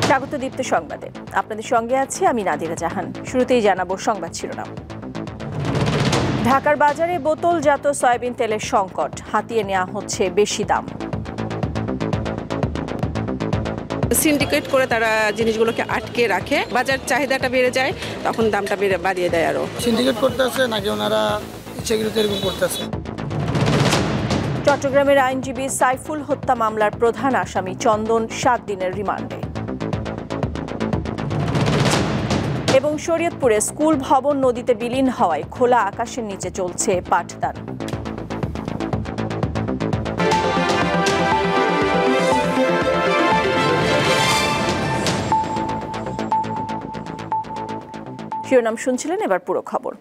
স্বাগত দীপ্ত সংবাদে। আপনাদের সঙ্গে আছি আমি নাদিরা জাহান। শুরুতেই জানাবো সংবাদ শিরোনাম। ঢাকার বাজারে বোতলজাত সয়াবিন তেলের সংকট, হাতিয়ে নেওয়া হচ্ছে বেশি দাম। সিন্ডিকেট করে তারা জিনিসগুলোকে আটকে রাখে, বাজার চাহিদাটা বেড়ে যায়, তখন দামটা বাড়িয়ে দেয়। আরো সিন্ডিকেট করতেছে নাকি ওনারা ইচ্ছাকৃত এরকম করতেছে। চট্টগ্রামের আইনজীবী সাইফুল হত্যা মামলার প্রধান আসামি চন্দন 7 দিনের রিমান্ডে। এবং শরীয়তপুরে স্কুল ভবন নদীতে বিলীন হওয়ায় খোলা আকাশের নিচে চলছে পাঠদান। শিরোনাম শুনছিলেন, এবার পুরো খবর।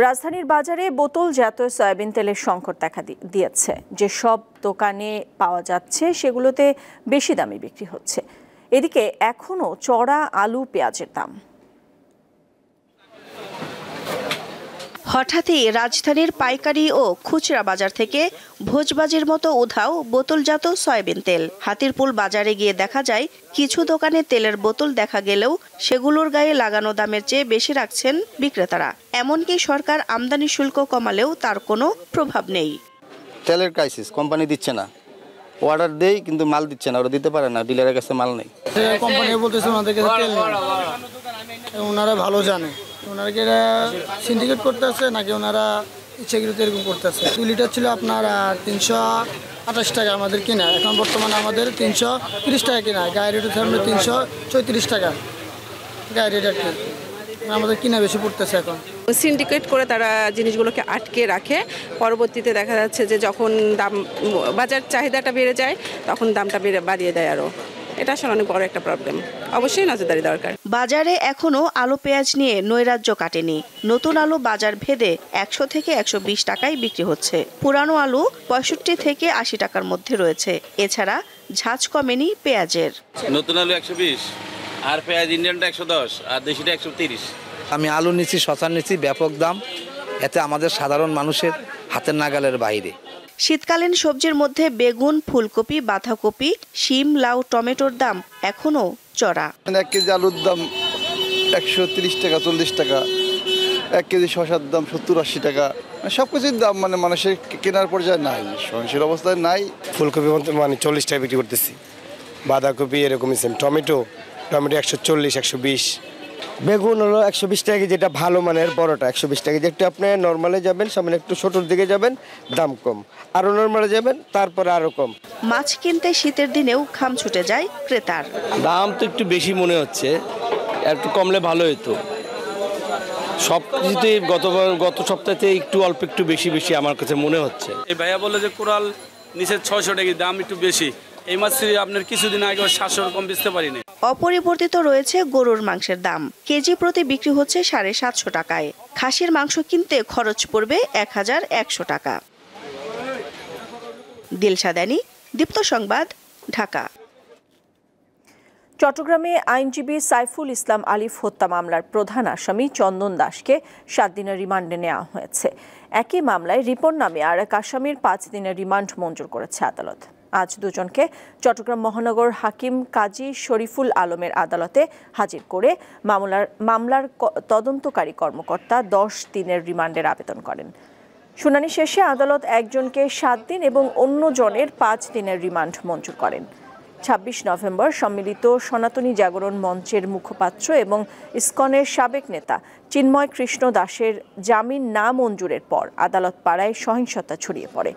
রাজধানীর বাজারে বোতলজাত সয়াবিন তেলের সংকট দেখা দিয়েছে। যে সব দোকানে পাওয়া যাচ্ছে সেগুলোতে বেশি দামে বিক্রি হচ্ছে। এদিকে এখনও চড়া আলু পেঁয়াজের দাম। হঠাৎই রাজধানীর পাইকারি ও খুচরা বাজার থেকে ভোজবাজির মতো উধাও বোতলজাত সয়াবিন তেল। হাতিরপুল বাজারে গিয়ে দেখা যায় কিছু দোকানে তেলের বোতল দেখা গেলেও সেগুলোর গায়ে লাগানো দামের চেয়ে বেশি রাখছেন বিক্রেতারা। এমনকি সরকার আমদানি শুল্ক কমালেও তার কোনো প্রভাব নেই। তেলের ক্রাইসিস, কোম্পানি দিচ্ছে না, অর্ডার দেই কিন্তু মাল দিচ্ছে না, ওরা দিতে পারে না, ডিলারের কাছে মাল নেই। কোম্পানি বলতেছে ওনাদের কাছে তেল নেই, ওনারা ভালো জানে ওনারা এরা সিন্ডিকেট করতেছে নাকি ওনারা ইচ্ছাকৃত এরকম করতেছে। 2 লিটার ছিল আপনার 328 টাকা আমাদের কিনা, এখন বর্তমানে আমাদের 330 টাকা কিনা। গায়ের রেট হচ্ছে 334 টাকা গায়ের রেট আর কি, আমাদের কিনা বেশি পড়তেছে। এখন সিন্ডিকেট করে তারা জিনিসগুলোকে আটকে রাখে, পরবর্তীতে দেখা যাচ্ছে যে যখন বাজার চাহিদাটা বেড়ে যায় তখন দামটা বাড়িয়ে দেয়। আরো এটা আসলে অনেক বড় একটা প্রবলেম, অবশ্যই নজরদারি দরকার। বাজারে এখনো আলু পেঁয়াজ নিয়ে নৈরাজ্য কাটেনি। নতুন আলু বাজার ভেদে 100 থেকে 120 টাকায় বিক্রি হচ্ছে। পুরানো আলু 65 থেকে 80 টাকার মধ্যে রয়েছে। এছাড়া ঝাঁজ কমেনি পেঁয়াজের। নতুন আলু 120, আর পেঁয়াজ ইন্ডিয়ানটা 110, আর দেশিটা 130। আমি আলু নিচ্ছি, শশা নিচ্ছি, ব্যাপক দাম। এতে আমাদের সাধারণ মানুষের হাতের নাগালের বাইরে। শীতকালীন সবজির মধ্যে বেগুন, ফুলকপি, বাঁধাকপি, শিম, লাউ, টমেটোর দাম এখনো চড়া। 1 কেজি আলুর দাম 130 টাকা, 40 টাকা। 1 কেজি শশার দাম 70-80 টাকা। সব কিছুর দাম মানুষের কেনার পর্যায়ে নাই, সহনশীল অবস্থায় নাই। ফুলকপি 40 টাকা বিক্রি করতেছি, বাঁধাকপি এরকমই সেম, টমেটো 140, 120। বেগুন হলো 120 টাকা, যেটা ভালো মানের বড়টা 120 টাকা। যেটা আপনি নর্মালে যাবেন, সামনে একটু ছোটোর দিকে যাবেন, দাম কম। আরও নর্মালে যাবেন, তারপরে আরও কম। মাছ কিনতে শীতের দিনেও খাম ছুটে যায় ক্রেতার। দাম তো একটু বেশি মনে হচ্ছে, একটু কমলে ভালো হতো। সব কিছুতে গত সপ্তাহে একটু অল্প একটু বেশি আমার কাছে মনে হচ্ছে। এই ভাইয়া বললো যে কোরাল নিচে 600 টাকা, দাম একটু বেশি। এই মাছ আপনার কিছুদিন আগে 700 কম বেচতে পারিনি। অপরিবর্তিত রয়েছে গরুর মাংসের দাম। কেজি প্রতি বিক্রি হচ্ছে 750 টাকায়। খাসির মাংস কিনতে খরচ পড়বে 1100 টাকা। দিলশাদানি, দীপ্ত সংবাদ, ঢাকা। চট্টগ্রামে আইনজীবী সাইফুল ইসলাম আলিফ হত্যা মামলার প্রধান আসামি চন্দন দাসকে 7 দিনের রিমান্ডে নেওয়া হয়েছে। একই মামলায় রিপন নামে আর এক আসামির 5 দিনের রিমান্ড মঞ্জুর করেছে আদালত। আজ দুজনকে চট্টগ্রাম মহানগর হাকিম কাজী শরীফুল আলমের আদালতে হাজির করে মামলার তদন্তকারী কর্মকর্তা 10 দিনের রিমান্ডের আবেদন করেন। শুনানি শেষে আদালত একজনকে 7 দিন এবং অন্যজনের 5 দিনের রিমান্ড মঞ্জুর করেন। 26 নভেম্বর সম্মিলিত সনাতনী জাগরণ মঞ্চের মুখপাত্র এবং ইসকনের সাবেক নেতা চিন্ময় কৃষ্ণ দাসের জামিন না মঞ্জুরের পর আদালত পাড়ায় সহিংসতা ছড়িয়ে পড়ে।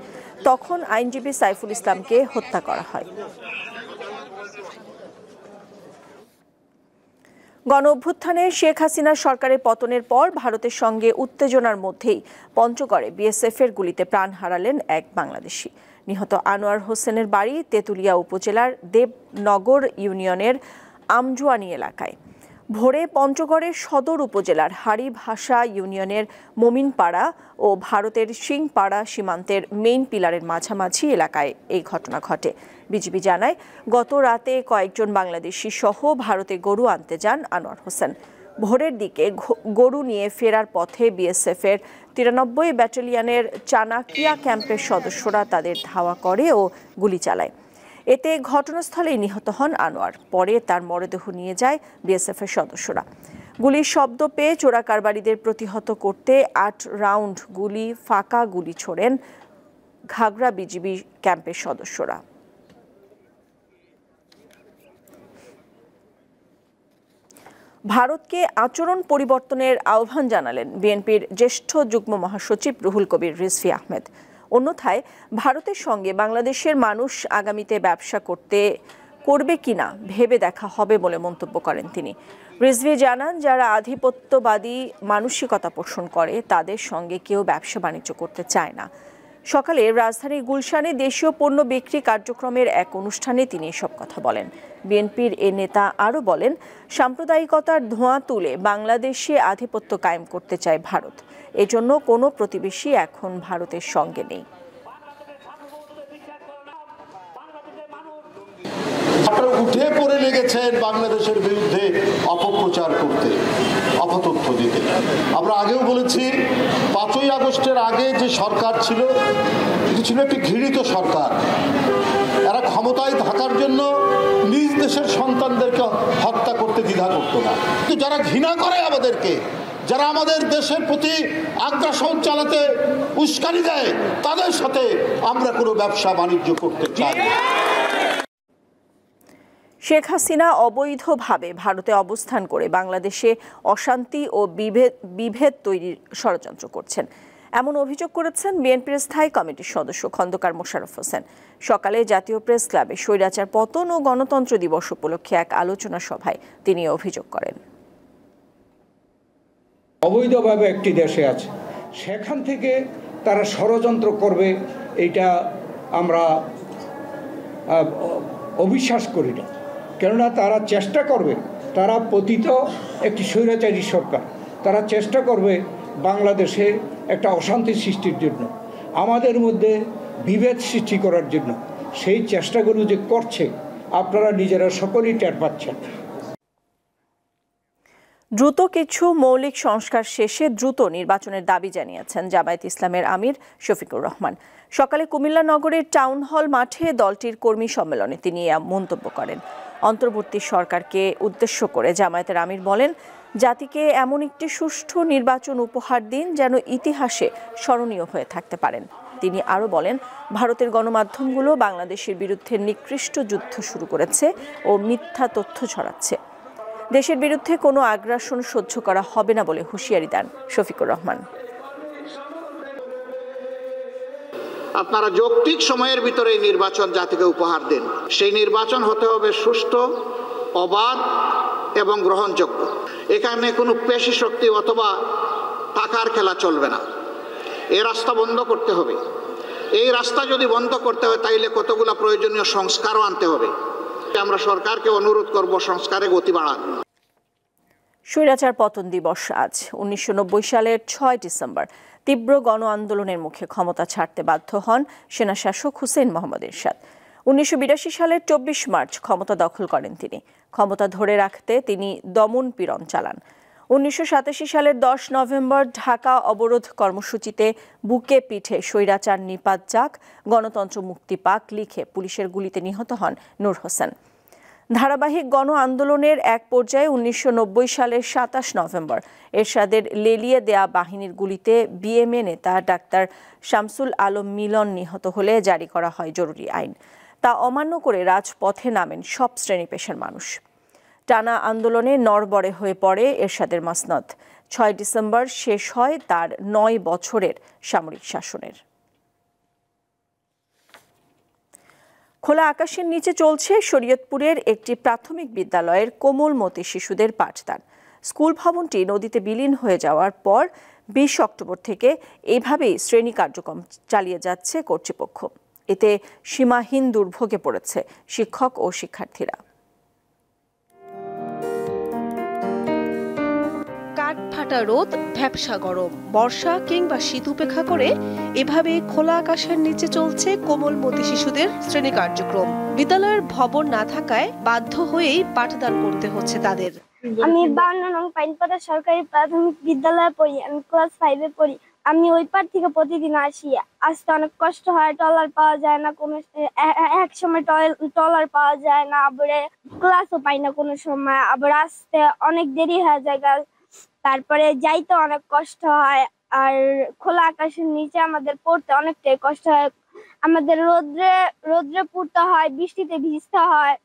তখন আইনজীবী সাইফুল ইসলামকে হত্যা করা হয়। গণ-অভ্যুত্থানে শেখ হাসিনার সরকারের পতনের পর ভারতের সঙ্গে উত্তেজনার মধ্যেই পঞ্চগড়ে বিএসএফের গুলিতে প্রাণ হারালেন এক বাংলাদেশি। নিহত আনোয়ার হোসেনের বাড়ি তেঁতুলিয়া উপজেলার দেবনগর ইউনিয়নের আমজুয়ানি এলাকায়। ভোরে পঞ্চগড়ের সদর উপজেলার হাড়িভাষা ইউনিয়নের মোমিনপাড়া ও ভারতের সিংপাড়া সীমান্তের মেইন পিলারের মাঝামাঝি এলাকায় এই ঘটনা ঘটে। বিজিবি জানায়, গত রাতে কয়েকজন বাংলাদেশি সহ ভারতে গরু আনতে যান আনোয়ার হোসেন। ভোরের দিকে গরু নিয়ে ফেরার পথে বিএসএফের 93 ব্যাটালিয়নের চানাকিয়া ক্যাম্পের সদস্যরা তাদের ধাওয়া করে ও গুলি চালায়। এতে ঘটনাস্থলেই নিহত হন আনোয়ার। পরে তার মরদেহ নিয়ে যায় বিএসএফের সদস্যরা। গুলির শব্দ পেয়ে চোরাকারবারিদের প্রতিহত করতে 8 রাউন্ড ফাঁকা গুলি ছোড়েন ঘাগড়া বিজিবি ক্যাম্পের সদস্যরা। ভারতকে আচরণ পরিবর্তনের আহ্বান জানালেন বিএনপির জ্যেষ্ঠ যুগ্ম মহাসচিব রুহুল কবির রিজভী আহমেদ। অন্যথায় ভারতের সঙ্গে বাংলাদেশের মানুষ আগামীতে ব্যবসা করবে কিনা ভেবে দেখা হবে বলে মন্তব্য করেন তিনি। রিজভী জানান, যারা আধিপত্যবাদী মানসিকতা পোষণ করে তাদের সঙ্গে কেউ ব্যবসা বাণিজ্য করতে চায় না। সকালে রাজধানীর গুলশানে দেশীয় পণ্য বিক্রি কার্যক্রমের এক অনুষ্ঠানে তিনি এসব কথা বলেন। বিএনপির এ নেতা আরও বলেন, সাম্প্রদায়িকতার ধোঁয়া তুলে বাংলাদেশে আধিপত্য কায়েম করতে চায় ভারত। এজন্য কোনো প্রতিবেশী এখন ভারতের সঙ্গে নেই। আপনারা উঠে পড়ে লেগেছেন বাংলাদেশের বিরুদ্ধে অপপ্রচার করতে, অপতথ্য দিতে। আমরা আগেও বলেছি, 5ই আগস্টের আগে যে সরকার ছিল, এটি ছিল একটি ঘৃণিত সরকার। এরা ক্ষমতায় থাকার জন্য নিজ দেশের সন্তানদেরকে হত্যা করতে দ্বিধা করতো না। কিন্তু যারা ঘৃণা করে আমাদেরকে, যারা আমাদের দেশের প্রতি আগ্রাসন চালাতে উস্কানি দেয়, তাদের সাথে আমরা কোনো ব্যবসা বাণিজ্য করতে চাই না। শেখ হাসিনা অবৈধভাবে ভারতে অবস্থান করে বাংলাদেশে অশান্তি ও বিভেদ তৈরির ষড়যন্ত্র করছেন, এমন অভিযোগ করেছেন বিএনপির স্থায়ী কমিটির সদস্য খন্দকার মোশাররফ হোসেন। সকালে জাতীয় প্রেস ক্লাবে স্বৈরাচার পতন ও গণতন্ত্র দিবস উপলক্ষে এক আলোচনা সভায় তিনি অভিযোগ করেন। অবৈধভাবে একটি দেশে আছে, সেখান থেকে তারা ষড়যন্ত্র করবে, এটা আমরা অবিশ্বাস করি না। কেননা তারা চেষ্টা করবে, তারা পতিত একটি স্বৈরাচারী সরকার, তারা চেষ্টা করবে বাংলাদেশে একটা অশান্তি সৃষ্টির জন্য, আমাদের মধ্যে বিভেদ সৃষ্টি করার জন্য। সেই চেষ্টাগুলো যে করছে আপনারা নিজেরা সকলেই টের পাচ্ছেন। দ্রুত কিছু মৌলিক সংস্কার শেষে দ্রুত নির্বাচনের দাবি জানিয়েছেন জামায়াত ইসলামের আমির শফিকুর রহমান। সকালে কুমিল্লা নগরের টাউন হল মাঠে দলটির কর্মী সম্মেলনে তিনি মন্তব্য করেন। অন্তর্বর্তী সরকারকে উদ্দেশ্য করে জামায়াতের আমির বলেন, জাতিকে এমন একটি সুষ্ঠু নির্বাচন উপহার দিন যেন ইতিহাসে স্মরণীয় হয়ে থাকতে পারেন। তিনি আরও বলেন, ভারতের গণমাধ্যমগুলো বাংলাদেশের বিরুদ্ধে নিকৃষ্ট যুদ্ধ শুরু করেছে ও মিথ্যা তথ্য ছড়াচ্ছে। দেশের বিরুদ্ধে কোনো আগ্রাসন সহ্য করা হবে না বলে হুঁশিয়ারি দেন শফিকুর রহমান। আপনারা যৌক্তিক সময়ের ভিতরে নির্বাচন জাতিকে উপহার দেন। সেই নির্বাচন হতে হবে সুষ্ঠু, অবাধ এবং গ্রহণযোগ্য। এখানে কোনো পেশি শক্তি অথবা টাকার খেলা চলবে না। এই রাস্তা বন্ধ করতে হবে। এই রাস্তা যদি বন্ধ করতে হয় তাইলে কতগুলো প্রয়োজনীয় সংস্কারও আনতে হবে। আমরা সরকারকে অনুরোধ করব, সংস্কারে গতি বাড়ান। স্বৈরাচার পতন দিবস আজ। 1990 সালের 6 ডিসেম্বর তীব্র গণ আন্দোলনের মুখে ক্ষমতা ছাড়তে বাধ্য হন সেনাশাসক হুসেইন মোহাম্মদ এরশাদ। 1982 সালের 24 মার্চ ক্ষমতা দখল করেন তিনি। ক্ষমতা ধরে রাখতে তিনি দমন পীড়ন চালান। 1987 সালের 10 নভেম্বর ঢাকা অবরোধ কর্মসূচিতে বুকে পিঠে স্বৈরাচার নিপাত যাক, গণতন্ত্র মুক্তি পাক লিখে পুলিশের গুলিতে নিহত হন নূর হোসেন। ধারাবাহিক গণ আন্দোলনের এক পর্যায়ে 1990 সালের 27 নভেম্বর এরশাদের লেলিয়ে দেয়া বাহিনীর গুলিতে বিএমএ নেতা ডাক্তার শামসুল আলম মিলন নিহত হলে জারি করা হয় জরুরি আইন। তা অমান্য করে রাজপথে নামেন সব শ্রেণী পেশার মানুষ। টানা আন্দোলনে নড়বড়ে হয়ে পড়ে এরশাদের মাসনদ। 6 ডিসেম্বর শেষ হয় তার 9 বছরের সামরিক শাসনের। খোলা আকাশের নিচে চলছে শরীয়তপুরের একটি প্রাথমিক বিদ্যালয়ের কোমলমতি শিশুদের পাঠদান। স্কুল ভবনটি নদীতে বিলীন হয়ে যাওয়ার পর 20 অক্টোবর থেকে এইভাবেই শ্রেণী কার্যক্রম চালিয়ে যাচ্ছে কর্তৃপক্ষ। এতে সীমাহীন দুর্ভোগে পড়েছে শিক্ষক ও শিক্ষার্থীরা। কাঠফাটা রোদ, ভ্যাপসা গরম, বর্ষা কিংবা শীত উপেক্ষা করে এভাবে খোলা আকাশের নিচে চলছে কোমলমতি শিশুদের শ্রেণী কার্যক্রম। বিদ্যালয়ের ভবন না থাকায় বাধ্য হয়েই পাঠদান করতে হচ্ছে তাদের। আমি 52 নং পাইনপাড়া সরকারি প্রাথমিক বিদ্যালয়ে পড়ি। আমি ক্লাস 5-এ পড়ি। আমি ওই পার থেকে প্রতিদিন আসি, আসতে অনেক কষ্ট হয়, ট্রলার পাওয়া যায় না কোনো, এক সময় ট্রলার পাওয়া যায় না, আবার ক্লাসও পাই না কোনো সময়, আবার আসতে অনেক দেরি হয়ে যায়, তারপরে যাইতে অনেক কষ্ট হয়। আর খোলা আকাশের নিচে আমাদের পড়তে অনেকটাই কষ্ট হয়, আমাদের রোদ্রে পড়তে হয়, বৃষ্টিতে ভিজতে হয়,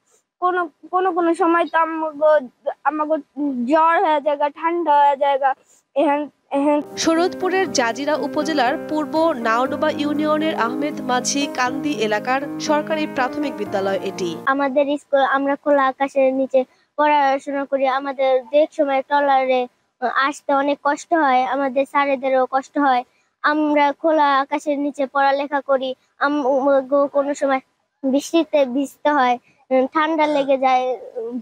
কোনো সময় তো আমাকে জ্বর হয়ে যায়, ঠান্ডা হয়ে যায়। শরৎপুরের জাজিরা উপজেলার পূর্ব নাওডোবা ইউনিয়নের আহমেদ মাঝি কান্দি এলাকার সরকারি প্রাথমিক বিদ্যালয় এটি। আমাদের স্কুল আমরা খোলা আকাশের নিচে পড়াশোনা করি, আমাদের দেখ সময় ট্রলারে আসতে অনেক কষ্ট হয়, আমাদের স্যারেদেরও কষ্ট হয়। আমরা খোলা আকাশের নিচে পড়ালেখা করি, কোনো সময় বৃষ্টিতে ভিজতে হয়, ঠান্ডা লেগে যায়,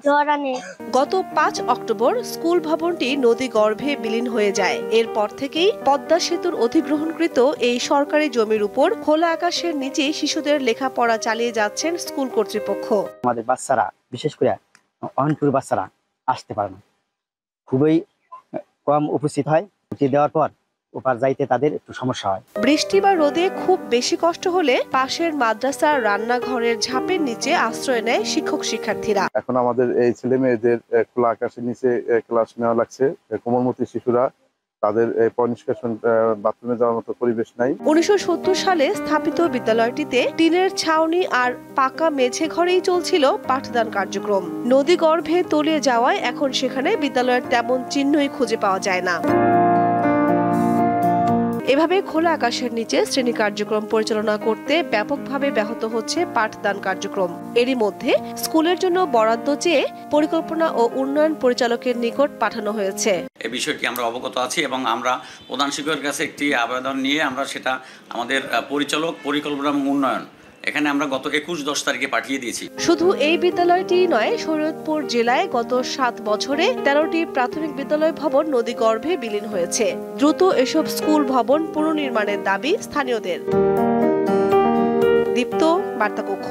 জ্বর আনে। গত 5 অক্টোবর স্কুল ভবনটি নদী গর্ভে বিলীন হয়ে যায়। এরপর থেকেই পদ্মা সেতুর অধিগ্রহণকৃত এই সরকারি জমির উপর খোলা আকাশের নিচে শিশুদের লেখাপড়া চালিয়ে যাচ্ছেন স্কুল কর্তৃপক্ষ। আমাদের বাচ্চারা, বিশেষ করে অহনপুর বাচ্চারা আসতে পারে না, খুবই কম উপস্থিত হয়। দেওয়ার পর ওপার যাইতে তাদের একটু সমস্যা হয়। বৃষ্টি বা রোদে খুব বেশি কষ্ট হলে পাশের মাদ্রাসার রান্নাঘরের ঝাপের নিচে আশ্রয় নেয় শিক্ষক শিক্ষার্থীরা। এখন আমাদের এই ছেলে মেয়েদের খোলা আকাশের নিচে ক্লাস নেওয়া লাগছে। কোমলমতি শিশুরা, তাদের পরিষ্কার বাথরুমে যাওয়ার মতো পরিবেশ নাই। 1970 সালে স্থাপিত বিদ্যালয়টিতে টিনের ছাউনি আর পাকা মেঝে ঘরেই চলছিল পাঠদান কার্যক্রম। নদী গর্ভে তলিয়ে যাওয়ায় এখন সেখানে বিদ্যালয়ের তেমন চিহ্নই খুঁজে পাওয়া যায় না। এভাবে খোলা আকাশের নিচে শ্রেণী কার্যক্রম পরিচালনা করতে ব্যাপকভাবে ব্যাহত হচ্ছে পাঠদান কার্যক্রম। এরই মধ্যে স্কুলের জন্য বরাদ্দ চেয়ে পরিকল্পনা ও উন্নয়ন পরিচালকের নিকট পাঠানো হয়েছে। এই বিষয়টি আমরা অবগত আছি এবং আমরা প্রধান শিক্ষকের কাছে একটি আবেদন নিয়ে আমরা সেটা আমাদের পরিচালক পরিকল্পনা এবং উন্নয়ন এখানে আমরা গত 21-10 তারিখে পাঠিয়ে দিয়েছি। শুধু এই বিদ্যালয়টি নয়, শরীয়তপুর জেলায় গত 7 বছরে 13টি প্রাথমিক বিদ্যালয় ভবন নদী গর্ভে বিলীন হয়েছে। দ্রুত এসব স্কুল ভবন পুনর্নির্মাণের দাবি স্থানীয়দের। দীপ্ত, বার্তাকক্ষ।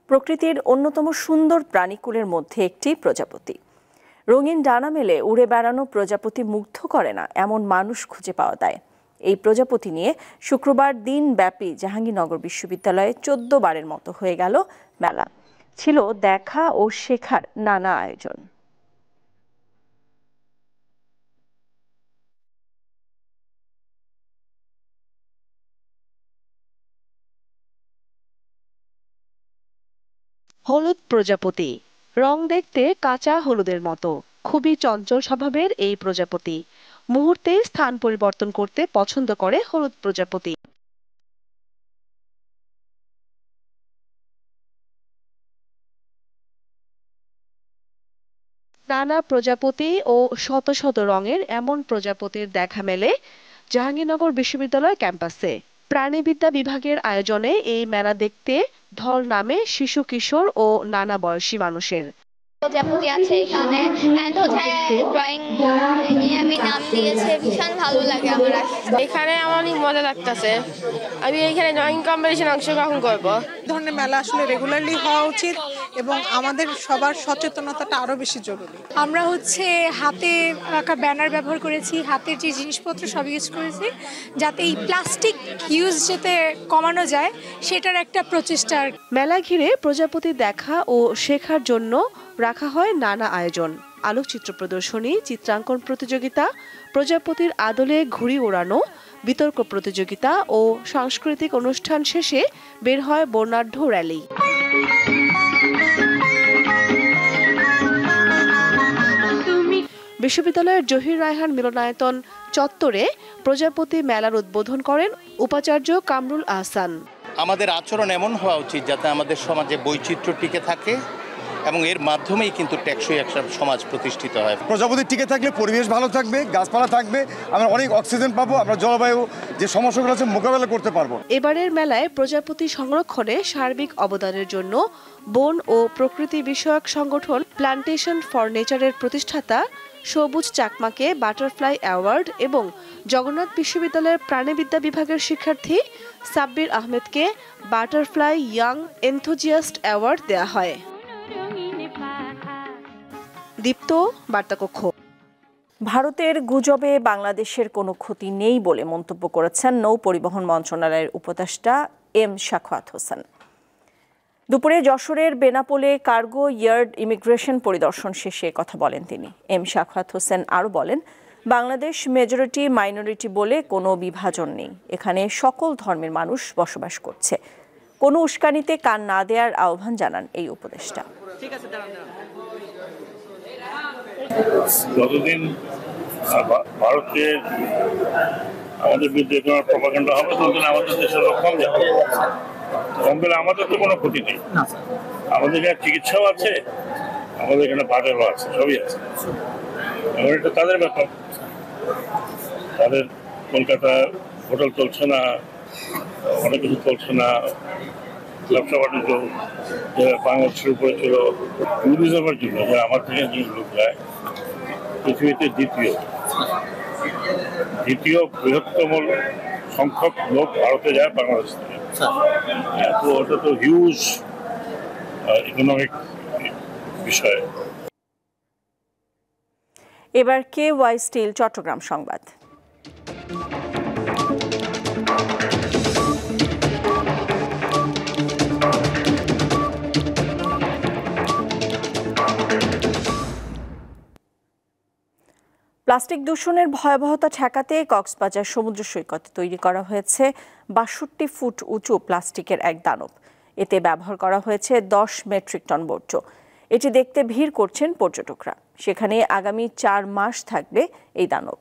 প্রকৃতির অন্যতম সুন্দর প্রাণীকুলের মধ্যে একটি প্রজাপতি। রঙিন ডানা মেলে উড়ে বেড়ানো প্রজাপতি মুগ্ধ করে না এমন মানুষ খুঁজে পাওয়া যায়। এই প্রজাপতি নিয়ে শুক্রবার দিনব্যাপী জাহাঙ্গীরনগর বিশ্ববিদ্যালয়ে 14 বারের মতো হয়ে গেল মেলা। ছিল দেখা ও শেখার নানা আয়োজন। হলুদ প্রজাপতি, রং দেখতে কাঁচা হলুদের মতো, খুবই চঞ্চল স্বভাবের এই প্রজাপতি মুহূর্তে স্থান পরিবর্তন করতে পছন্দ করে হলুদ প্রজাপতি। নানা প্রজাপতি ও শত শত রঙের এমন প্রজাপতির দেখা মেলে জাহাঙ্গীরনগর বিশ্ববিদ্যালয় ক্যাম্পাসে। প্রাণীবিদ্যা বিভাগের আয়োজনে এই মেলা দেখতে ঢল নামে শিশু, কিশোর ও নানা বয়সী মানুষের। প্রজাপতি আছে এখানে, ড্রয়িং আমি নাম দিয়েছে, ভীষণ ভালো লাগে আমার। এখানে আমার অনেক মজা লাগতেছে, আমি এখানে ড্রয়িং কম্পিটিশন অংশগ্রহণ করব। ধরনের মেলা আসলে রেগুলারলি হওয়া উচিত এবং আমাদের সবার সচেতনতাটা আরো বেশি জরুরি। আমরা হাতে আঁকা ব্যানার ব্যবহার করেছি, হাতের যে জিনিসপত্র সব ইউজ করেছি, যাতে এই প্লাস্টিক ইউজ যাতে কমানো যায় সেটার একটা প্রচেষ্টা। মেলা ঘিরে প্রজাপতি দেখা ও শেখার জন্য রাখা হয় নানা আয়োজন। আলোকচিত্র প্রদর্শনী, চিত্রাঙ্কন প্রতিযোগিতা, প্রজাপতির আদলে ঘুড়ি ওড়ানো, বিতর্ক প্রতিযোগিতা ও সাংস্কৃতিক অনুষ্ঠান শেষে বের হয় বর্ণাঢ্য র্যালি। বিশ্ববিদ্যালয়ের জহির রায়হান মিলনায়তন চত্বরে প্রজাপতি মেলার উদ্বোধন করেন উপাচার্য কামরুল আহসান। আমাদের আচরণ এমন হওয়া উচিত যাতে আমাদের সমাজে বৈচিত্র্য টিকে থাকে এবং এর মাধ্যমেই কিন্তু টেকসই একটা সমাজ প্রতিষ্ঠিত হয়। প্রজাপতি টিকে থাকলে পরিবেশ ভালো থাকবে, গাছপালা থাকবে, আমরা অনেক অক্সিজেন পাবো, আমরা জলবায়ু যে সমস্যাগুলো আছে মোকাবেলা করতে পারবো। এবারের মেলায় প্রজাপতি সংরক্ষণে সার্বিক অবদানের জন্য বন ও প্রকৃতি বিষয়ক সংগঠন প্ল্যান্টেশন ফর নেচারের প্রতিষ্ঠাতা সবুজ চাকমাকে বাটারফ্লাই অ্যাওয়ার্ড এবং জগন্নাথ বিশ্ববিদ্যালয়ের প্রাণীবিদ্যা বিভাগের শিক্ষার্থী সাব্বির আহমেদকে বাটারফ্লাই ইয়াং এনথুজিয়াস্ট অ্যাওয়ার্ড দেয়া হয়। দীপ্ত, বার্তাকক্ষ। ভারতের গুজবে বাংলাদেশের কোনো ক্ষতি নেই বলে মন্তব্য করেছেন নৌ পরিবহন মন্ত্রণালয়ের উপদেষ্টা এম সাখাওয়াত হোসেন। দুপুরে যশোরের বেনাপোলে কার্গো ইয়ার্ড ইমিগ্রেশন পরিদর্শন শেষে কথা বলেন তিনি। এম সাখাওয়াত হোসেন আরও বলেন, বাংলাদেশ মেজরিটি মাইনরিটি বলে কোনো বিভাজন নেই, এখানে সকল ধর্মের মানুষ বসবাস করছে। কোনো উস্কানিতে কান না দেওয়ার আহ্বান জানান এই উপদেষ্টা। যতদিন ভারতের আমাদের বিরুদ্ধে কোনো প্রপাগান্ডা হবে ততদিন আমাদের দেশের লোক কম যাবে। কম গেলে আমাদের তো কোনো ক্ষতি নেই, আমাদের এখানে চিকিৎসাও আছে, আমাদের এখানে বাজারও আছে, সবই আছে। এবার এটা তাদের ব্যাপার, তাদের কলকাতা হোটেল চলছে না, অনেক কিছু চলছে না, ব্যবসা বাণিজ্য বাংলাদেশের উপরে ছিল ট্যুরিজমের জন্য, যারা আমার থেকে যে লোক যায় পৃথিবীতে দ্বিতীয় বৃহত্তম সংখ্যক লোক ভারতে যায় বাংলাদেশ থেকে। তো ওটা তো হিউজ ইকোনমিক বিষয়। এবার KY স্টিল চট্টগ্রাম সংবাদ। প্লাস্টিক দূষণের ভয়াবহতা ঠেকাতে কক্সবাজার সমুদ্র সৈকতে তৈরি করা হয়েছে ৬২ ফুট উঁচু প্লাস্টিকের এক দানব। এতে ব্যবহার করা হয়েছে ১০ মেট্রিক টন বর্জ্য। এটি দেখতে ভিড় করছেন পর্যটকরা। সেখানে আগামী ৪ মাস থাকবে এই দানব।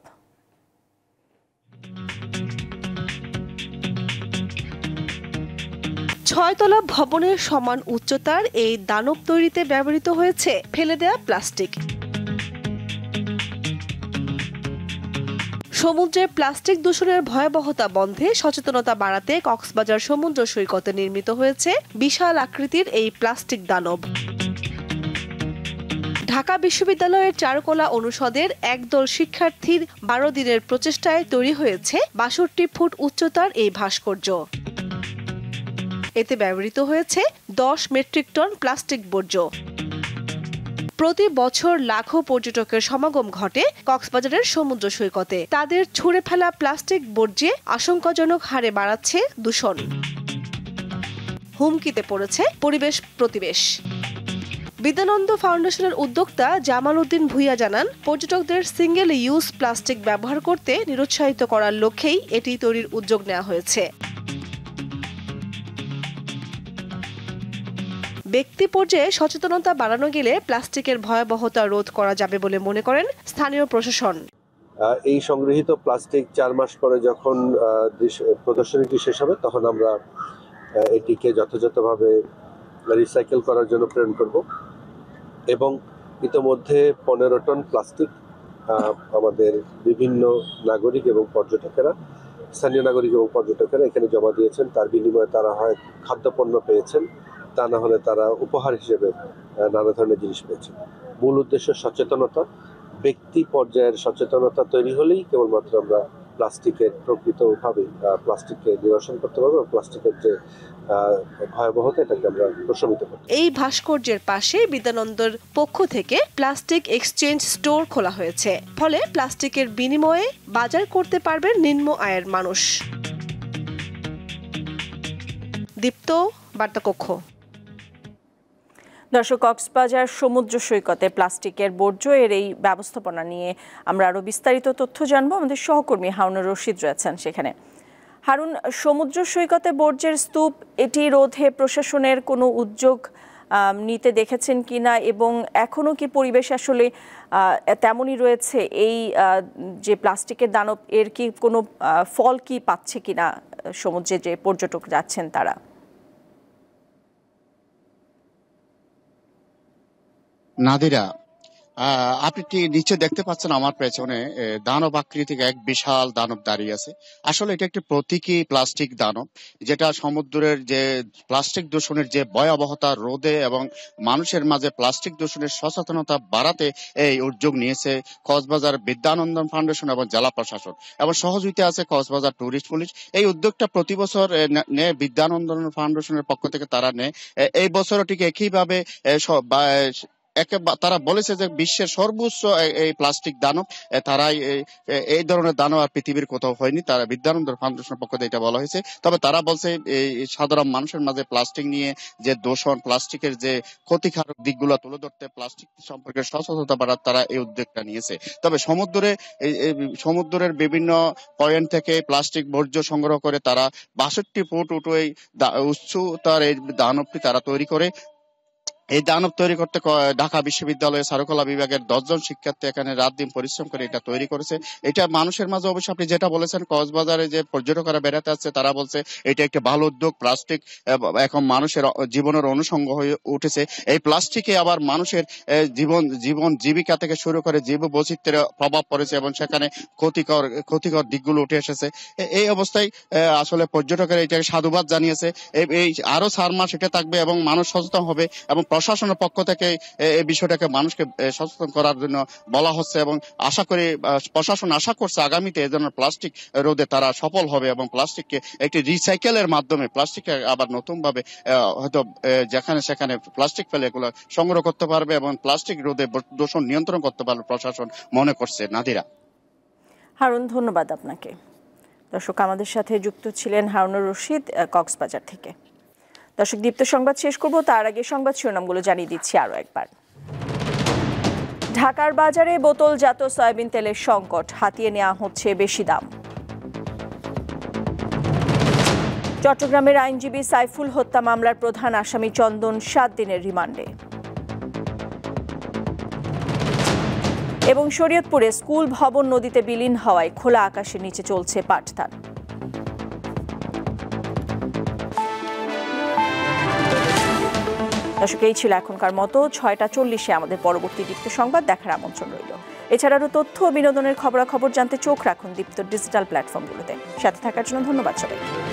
ছয়তলা ভবনের সমান উচ্চতার এই দানব তৈরিতে ব্যবহৃত হয়েছে ফেলে দেয়া প্লাস্টিক। সমুদ্রে প্লাস্টিক দূষণের ভয়াবহতা বন্ধে সচেতনতা বাড়াতে কক্সবাজার সমুদ্র সৈকতে নির্মিত হয়েছে বিশাল আকৃতির এই প্লাস্টিক দানব। ঢাকা বিশ্ববিদ্যালয়ের চারুকলা অনুষদের একদল শিক্ষার্থীর ১২ দিনের প্রচেষ্টায় তৈরি হয়েছে ৬২ ফুট উচ্চতার এই ভাস্কর্য। এতে ব্যবহৃত হয়েছে ১০ মেট্রিক টন প্লাস্টিক বর্জ্য। প্রতি বছর লাখো পর্যটকের সমাগম ঘটে কক্সবাজারের সমুদ্র সৈকতে। তাদের ছুঁড়ে ফেলা প্লাস্টিক বর্জ্যে আশঙ্কাজনক হারে বাড়াচ্ছে দূষণ। হুমকিতে পড়েছে পরিবেশ প্রতিবেশ। বিদ্যানন্দ ফাউন্ডেশনের উদ্যোক্তা জামাল উদ্দিন ভুইয়া জানান, পর্যটকদের সিঙ্গেল ইউজ প্লাস্টিক ব্যবহার করতে নিরুৎসাহিত করার লক্ষ্যেই এটি তৈরির উদ্যোগ নেওয়া হয়েছে। ব্যক্তি পর্যায়ে সচেতনতা বাড়ানো গেলে প্লাস্টিকের ভয়াবহতা রোধ করা যাবে বলে মনে করেন স্থানীয় প্রশাসন। এই সংগৃহীত প্লাস্টিক ৪ মাস পরে যখন প্রদর্শনীটি শেষ হবে তখন আমরা এটিকে যথাযথভাবে রিসাইকেল করার জন্য প্রেরণ করব এবং ইতোমধ্যে ১৫ টন প্লাস্টিক আমাদের বিভিন্ন নাগরিক এবং পর্যটকেরা, স্থানীয় নাগরিক এবং পর্যটকেরা এখানে জমা দিয়েছেন। তার বিনিময়ে তারা হয় খাদ্যপণ্য পেয়েছেন, তা না হলে তারা উপহার হিসেবে নানা ধরনের জিনিস পেয়েছেন। মূল উদ্দেশ্য সচেতনতা, ব্যক্তি পর্যায়ের সচেতনতা তৈরি হলেই কেবলমাত্র আমরা প্লাস্টিকের প্রকৃতভাবে প্লাস্টিককে নিরসন করতে পারবো এবং প্লাস্টিকের যে ভয়াবহতা এটাকে আমরা প্রশমিত করব। এই ভাস্কর্যের পাশে বিদ্যানন্দর পক্ষ থেকে প্লাস্টিক এক্সচেঞ্জ স্টোর খোলা হয়েছে। ফলে প্লাস্টিকের বিনিময়ে বাজার করতে পারবেন নিম্ন আয়ের মানুষ। দীপ্ত, বার্তাকক্ষ। দর্শক, কক্সবাজার সমুদ্র সৈকতে প্লাস্টিকের বর্জ্য এর এই ব্যবস্থাপনা নিয়ে আমরা আরো বিস্তারিত তথ্য জানবো। আমাদের সহকর্মী হারুনুর রশিদ রয়েছেন সেখানে। হারুন, সমুদ্র সৈকতে বর্জ্যের স্তূপ এটি রোধে প্রশাসনের কোনো উদ্যোগ নিতে দেখেছেন কিনা এবং এখনো কি পরিবেশ আসলে তেমনই রয়েছে? এই যে প্লাস্টিকের দানব এর কি কোনো ফল কি পাচ্ছে কিনা সমুদ্রে যে পর্যটক যাচ্ছেন তারা? নাদিরা, আপনি নিশ্চয় দেখতে পাচ্ছেন আমার পেছনে দানব আকৃতিক এক বিশাল দানব দাঁড়িয়ে আছে। আসলে এটা একটি প্রতীকী প্লাস্টিক দানব, যেটা সমুদ্রের যে প্লাস্টিক দূষণের যে ভয়াবহতা রোধে এবং মানুষের মাঝে প্লাস্টিক দূষণের সচেতনতা বাড়াতে এই উদ্যোগ নিয়েছে কক্সবাজার বিদ্যানন্দন ফাউন্ডেশন এবং জেলা প্রশাসন এবং সহযোগিতা আছে কক্সবাজার ট্যুরিস্ট পুলিশ। এই উদ্যোগটা প্রতি বছর নেয় বিদ্যানন্দন ফাউন্ডেশনের পক্ষ থেকে, তারা নেয়। এই বছরও ঠিক একইভাবে তারা বলেছে যে বিশ্বের সর্বোচ্চ এই প্লাস্টিক দানব, তারাই এই ধরনের দানব আর পৃথিবীর কোথাও হয়নি। তারা বিদ্যানন্দ ফাউন্ডেশনের পক্ষ থেকে এটা বলা হয়েছে। তবে তারা বলছে এই সাধারণ মানুষের মাঝে প্লাস্টিক নিয়ে যে দূষণ, প্লাস্টিকের যে ক্ষতিকারক দিকগুলো তুলে ধরতে, প্লাস্টিক সম্পর্কে সচেতনতা বাড়ার তারা এই উদ্যোগটা নিয়েছে। তবে সমুদ্রের বিভিন্ন পয়েন্ট থেকে প্লাস্টিক বর্জ্য সংগ্রহ করে তারা 62 ফুট উঁচু উচ্চতার এই দানবটি তারা তৈরি করে। এই দানব তৈরি করতে ঢাকা বিশ্ববিদ্যালয়ের চারুকলা বিভাগের 10 জন শিক্ষার্থী এখানে রাত দিন পরিশ্রম করে এটা তৈরি করেছে। এটা মানুষের মাঝে অবশ্য আপনি যেটা বলেছেন, কক্সবাজারে যে পর্যটকরা বেড়াতে আসছে তারা বলছে এটা একটা ভালো উদ্যোগ। প্লাস্টিক এখন মানুষের জীবনের অনুষঙ্গ হয়ে উঠেছে। এই প্লাস্টিকে আবার মানুষের জীবন জীবিকা থেকে শুরু করে জীব বৈচিত্র্যের প্রভাব পড়েছে এবং সেখানে ক্ষতিকর দিকগুলো উঠে এসেছে। এই অবস্থায় আসলে পর্যটকেরা এটাকে সাধুবাদ জানিয়েছে। এই আরো 4 মাস এটা থাকবে এবং মানুষ সচেতন হবে এবং প্রশাসনের পক্ষ থেকে এই বিষয়টাকে মানুষকে সচেতন করার জন্য বলা হচ্ছে এবং আশা করি প্রশাসন আশা করছে আগামীতে এই ধরনের প্লাস্টিক রোধে তারা সফল হবে এবং প্লাস্টিককে একটি রিসাইকেলের মাধ্যমে প্লাস্টিককে আবার নতুন ভাবে হয়তো যেখানে সেখানে প্লাস্টিক ফেলে এগুলো সংগ্রহ করতে পারবে এবং প্লাস্টিক রোধে দূষণ নিয়ন্ত্রণ করতে পারবে প্রশাসন মনে করছে। নাদিরা। হারুন, ধন্যবাদ আপনাকে। দর্শক, আমাদের সাথে যুক্ত ছিলেন হারুনুর রশিদ কক্সবাজার থেকে। দর্শক, দীপ্ত সংবাদ শেষ করব, তার আগে সংবাদ শিরোনামগুলো জানিয়ে দিচ্ছি আরো একবার। ঢাকার বাজারে বোতলজাত সয়াবিন তেলের সংকট, হাতিয়ে নেওয়া হচ্ছে বেশি দাম। চট্টগ্রামের আইনজীবী সাইফুল হত্যা মামলার প্রধান আসামি চন্দন 7 দিনের রিমান্ডে। এবং শরীয়তপুরে স্কুল ভবন নদীতে বিলীন হওয়ায় খোলা আকাশের নিচে চলছে পাঠদান। দর্শক, এই ছিল এখনকার মতো। 6টা 40-এ আমাদের পরবর্তী দীপ্ত সংবাদ দেখার আমন্ত্রণ রইল। এছাড়া আরও তথ্য ও বিনোদনের খবরাখবর জানতে চোখ রাখুন দীপ্ত ডিজিটাল প্ল্যাটফর্মগুলোতে। সাথে থাকার জন্য ধন্যবাদ সবাইকে।